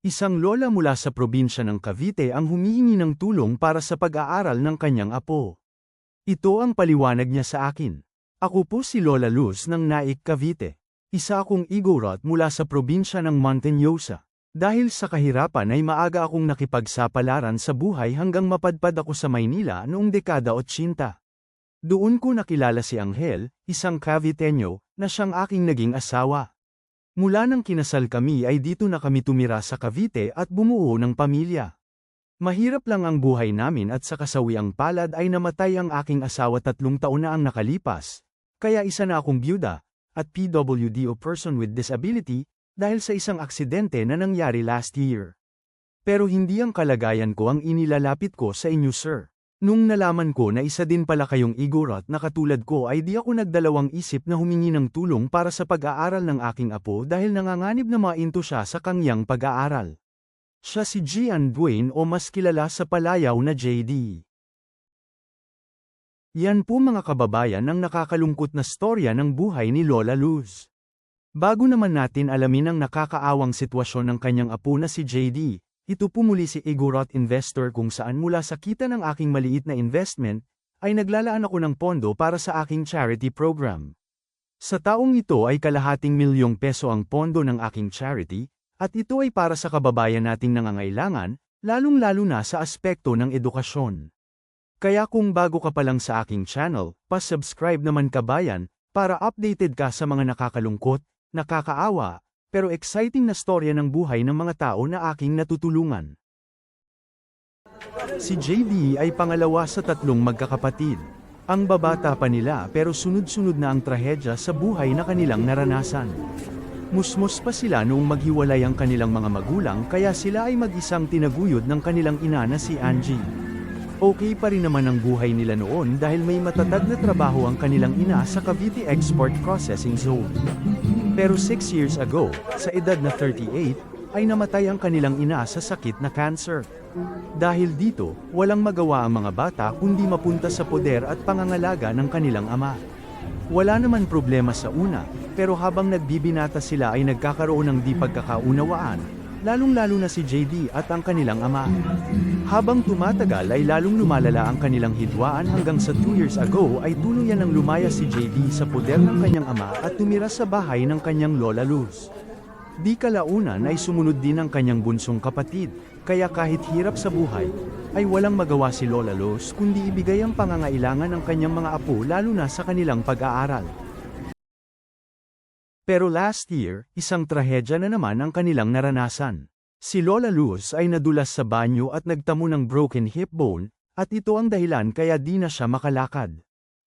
Isang lola mula sa probinsya ng Cavite ang humihingi ng tulong para sa pag-aaral ng kanyang apo. Ito ang paliwanag niya sa akin. Ako po si Lola Luz ng Naik, Cavite. Isa akong Igorot mula sa probinsya ng Montañosa. Dahil sa kahirapan ay maaga akong nakipagsapalaran sa buhay hanggang mapadpad ako sa Maynila noong dekada 80. Doon ko nakilala si Angel, isang Caviteño, na siyang aking naging asawa. Mula nang kinasal kami ay dito na kami tumira sa Cavite at bumuo ng pamilya. Mahirap lang ang buhay namin at sa kasawiang palad ay namatay ang aking asawa 3 taon na ang nakalipas, kaya isa na akong byuda, at PWD o person with disability, dahil sa isang aksidente na nangyari last year. Pero hindi ang kalagayan ko ang inilalapit ko sa inyo, sir. Nung nalaman ko na isa din pala kayong Igorot na katulad ko ay di ako nagdalawang isip na humingi ng tulong para sa pag-aaral ng aking apo dahil nanganganib na mainto siya sa kaniyang pag-aaral. Siya si Gian Duane o mas kilala sa palayaw na JD. Yan po mga kababayan ang nakakalungkot na storya ng buhay ni Lola Luz. Bago naman natin alamin ang nakakaawang sitwasyon ng kanyang apo na si JD, ito po muli si Igorot Investor kung saan mula sa kita ng aking maliit na investment, ay naglalaan ako ng pondo para sa aking charity program. Sa taong ito ay ₱250,000 ang pondo ng aking charity, at ito ay para sa kababayan nating nangangailangan, lalong-lalo na sa aspekto ng edukasyon. Kaya kung bago ka pa lang sa aking channel, pa-subscribe naman kabayan, para updated ka sa mga nakakalungkot, nakakaawa, pero exciting na storya ng buhay ng mga tao na aking natutulungan. Si JD ay pangalawa sa 3 magkakapatid. Ang babata pa nila pero sunod-sunod na ang trahedya sa buhay na kanilang naranasan. Musmos pa sila noong maghiwalay ang kanilang mga magulang kaya sila ay mag-isang tinaguyod ng kanilang ina na si Angie. Okay pa rin naman ang buhay nila noon dahil may matatag na trabaho ang kanilang ina sa Cavite Export Processing Zone. Pero 6 years ago, sa edad na 38, ay namatay ang kanilang ina sa sakit na cancer. Dahil dito, walang magawa ang mga bata kundi mapunta sa poder at pangangalaga ng kanilang ama. Wala naman problema sa una, pero habang nagbibinata sila ay nagkakaroon ng di pagkakaunawaan, lalong-lalo na si JD at ang kanilang ama. Habang tumatagal ay lalong lumalala ang kanilang hidwaan hanggang sa 2 years ago ay tuluyan ng lumaya si JD sa poder ng kanyang ama at tumira sa bahay ng kanyang Lola Luz. Di kalaunan ay sumunod din ang kanyang bunsong kapatid, kaya kahit hirap sa buhay, ay walang magawa si Lola Luz kundi ibigay ang pangangailangan ng kanyang mga apo lalo na sa kanilang pag-aaral. Pero last year, isang trahedya na naman ang kanilang naranasan. Si Lola Luz ay nadulas sa banyo at nagtamo ng broken hip bone, at ito ang dahilan kaya di na siya makalakad.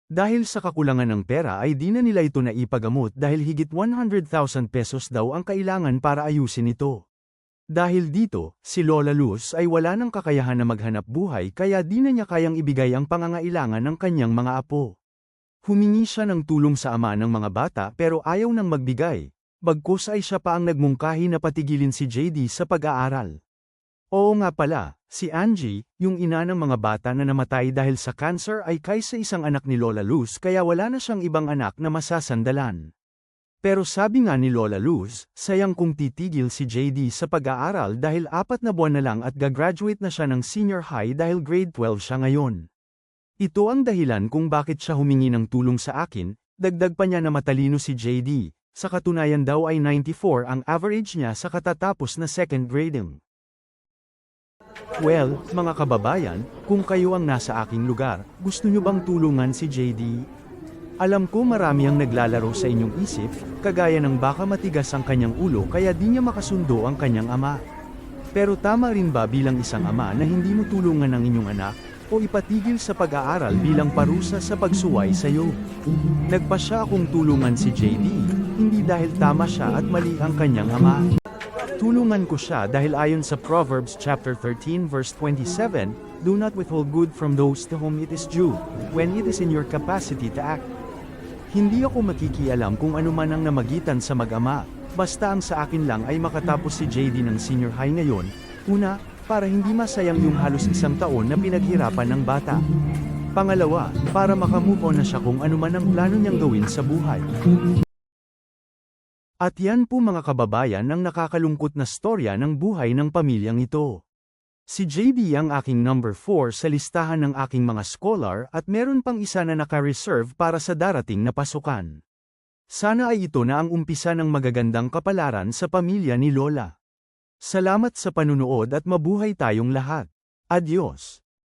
Dahil sa kakulangan ng pera ay di na nila ito naipagamot dahil higit ₱100,000 daw ang kailangan para ayusin ito. Dahil dito, si Lola Luz ay wala ng kakayahan na maghanap buhay kaya di na niya kayang ibigay ang pangangailangan ng kanyang mga apo. Humingi siya ng tulong sa ama ng mga bata pero ayaw nang magbigay. Bagkus ay siya pa ang nagmungkahi na patigilin si JD sa pag-aaral. Oo nga pala, si Angie, yung ina ng mga bata na namatay dahil sa cancer ay kaysa isang anak ni Lola Luz kaya wala na siyang ibang anak na masasandalan. Pero sabi nga ni Lola Luz, sayang kung titigil si JD sa pag-aaral dahil 4 na buwan na lang at gagraduate na siya ng senior high dahil grade 12 siya ngayon. Ito ang dahilan kung bakit siya humingi ng tulong sa akin, dagdag pa niya na matalino si JD. Sa katunayan daw ay 94 ang average niya sa katatapos na 2nd grading. Well, mga kababayan, kung kayo ang nasa aking lugar, gusto nyo bang tulungan si JD? Alam ko marami ang naglalaro sa inyong isip, kagaya ng baka matigas ang kanyang ulo kaya di niya makasundo ang kanyang ama. Pero tama rin ba bilang isang ama na hindi mo tulungan ang inyong anak, o ipatigil sa pag-aaral bilang parusa sa pagsuway sa iyo? Nagpasya akong tulungan si JD, hindi dahil tama siya at mali ang kanyang ama. Tulungan ko siya dahil ayon sa Proverbs chapter 13 verse 27, "Do not withhold good from those to whom it is due, when it is in your capacity to act." Hindi ako makikialam kung ano man ang namagitan sa mag-ama, basta ang sa akin lang ay makatapos si JD ng senior high ngayon, una, para hindi masayang yung halos 1 taon na pinaghirapan ng bata. Pangalawa, para makamove on na siya kung ano man ang plano niyang gawin sa buhay. At yan po mga kababayan ang nakakalungkot na storya ng buhay ng pamilyang ito. Si JB ang aking number 4 sa listahan ng aking mga scholar at meron pang isa na naka-reserve para sa darating na pasukan. Sana ay ito na ang umpisa ng magagandang kapalaran sa pamilya ni Lola. Salamat sa panunood at mabuhay tayong lahat. Adios.